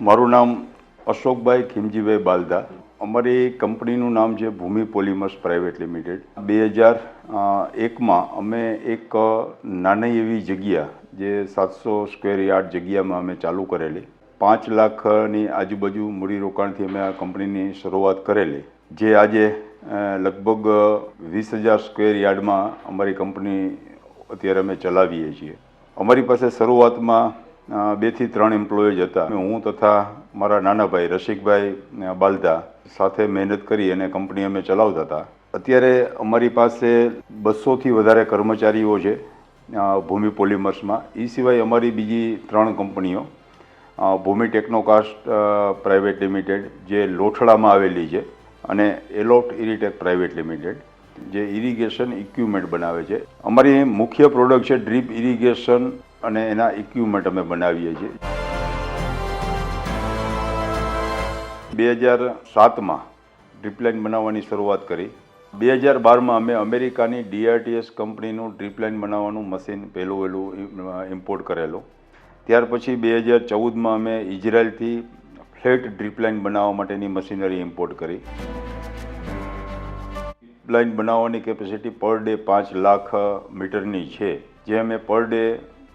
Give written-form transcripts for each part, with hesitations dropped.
મારું નામ અશોકભાઈ ખીમજીભાઈ બાલદા. અમારી કંપનીનું નામ છે ભૂમિ પોલિમર્સ પ્રાઇવેટ લિમિટેડ. 2001માં અમે એક નાની એવી જગ્યા જે 700 સ્ક્વેર યાર્ડ જગ્યામાં અમે ચાલુ કરેલી. 5 લાખની આજુબાજુ મૂડીરોકાણથી અમે આ કંપનીની શરૂઆત કરેલી, જે આજે લગભગ 20,000 સ્ક્વેર યાર્ડમાં અમારી કંપની અત્યારે અમે ચલાવીએ છીએ. અમારી પાસે શરૂઆતમાં 2 થી 3 એમ્પ્લોયી જ હતા. હું તથા મારા નાના ભાઈ રસિકભાઈ બાલદા સાથે મહેનત કરી અને કંપની અમે ચલાવતા હતા. અત્યારે અમારી પાસે 200થી વધારે કર્મચારીઓ છે ભૂમિ પોલિમર્સમાં. એ સિવાય અમારી બીજી 3 કંપનીઓ, ભૂમિ ટેકનોકાસ્ટ પ્રાઇવેટ લિમિટેડ જે લોઠડામાં આવેલી છે, અને એલોટ ઇરીટેક પ્રાઇવેટ લિમિટેડ જે ઇરિગેશન ઇક્વિપમેન્ટ બનાવે છે. અમારી મુખ્ય પ્રોડક્ટ છે ડ્રીપ ઇરિગેશન અને એના ઇક્વિપમેન્ટ અમે બનાવીએ છીએ. 2007માં ડ્રીપ લાઇન બનાવવાની શરૂઆત કરી. 2012માં અમે અમેરિકાની DRTS કંપનીનું ડ્રીપ લાઇન બનાવવાનું મશીન પહેલું ઇમ્પોર્ટ કરેલું. ત્યાર પછી 2014માં અમે ઇઝરાયલથી ફ્લેટ ડ્રીપ લાઇન બનાવવા માટેની મશીનરી ઇમ્પોર્ટ કરી. ડ્રીપ લાઇન બનાવવાની કેપેસિટી પર ડે 5 લાખ મીટરની છે, જે અમે પર ડે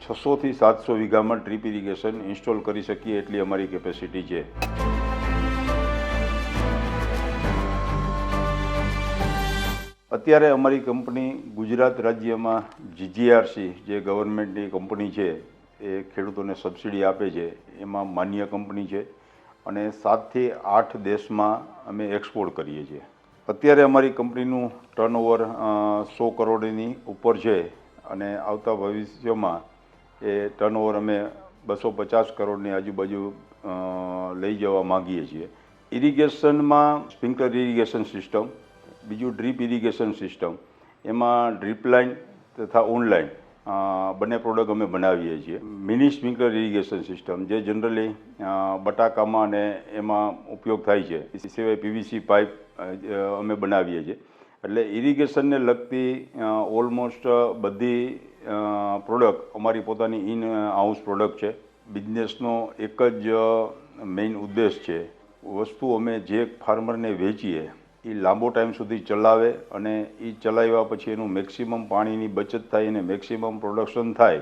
600થી 700 વીઘામાં ડ્રીપ ઇરિગેશન ઇન્સ્ટોલ કરી શકીએ એટલી અમારી કેપેસિટી છે. અત્યારે અમારી કંપની ગુજરાત રાજ્યમાં GGRC જે ગવર્મેન્ટની કંપની છે એ ખેડૂતોને સબસિડી આપે છે, એમાં માન્ય કંપની છે અને 7 થી 8 દેશમાં અમે એક્સપોર્ટ કરીએ છીએ. અત્યારે અમારી કંપનીનું ટર્નઓવર 100 કરોડની ઉપર છે અને આવતા ભવિષ્યમાં એ ટર્નઓવર અમે 250 કરોડની આજુબાજુ લઈ જવા માગીએ છીએ. ઇરિગેશનમાં સ્પ્રિંકલર ઇરિગેશન સિસ્ટમ, બીજું ડ્રીપ ઇરિગેશન સિસ્ટમ, એમાં ડ્રીપ લાઇન તથા ઓનલાઇન બંને પ્રોડક્ટ અમે બનાવીએ છીએ. મિની સ્પ્રિંકલર ઇરિગેશન સિસ્ટમ જે જનરલી બટાકામાં અને એમાં ઉપયોગ થાય છે, એ સિવાય PVC પાઇપ અમે બનાવીએ છીએ. એટલે ઇરિગેશનને લગતી ઓલમોસ્ટ બધી પ્રોડક્ટ અમારી પોતાની ઇન હાઉસ પ્રોડક્ટ છે. બિઝનેસનો એક જ મેઇન ઉદ્દેશ છે, વસ્તુ અમે જે ફાર્મરને વેચીએ એ લાંબો ટાઈમ સુધી ચલાવે અને એ ચલાવ્યા પછી એનું મેક્સિમમ પાણીની બચત થાય અને મેક્સિમમ પ્રોડક્શન થાય,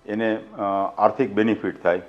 એને આર્થિક બેનિફિટ થાય.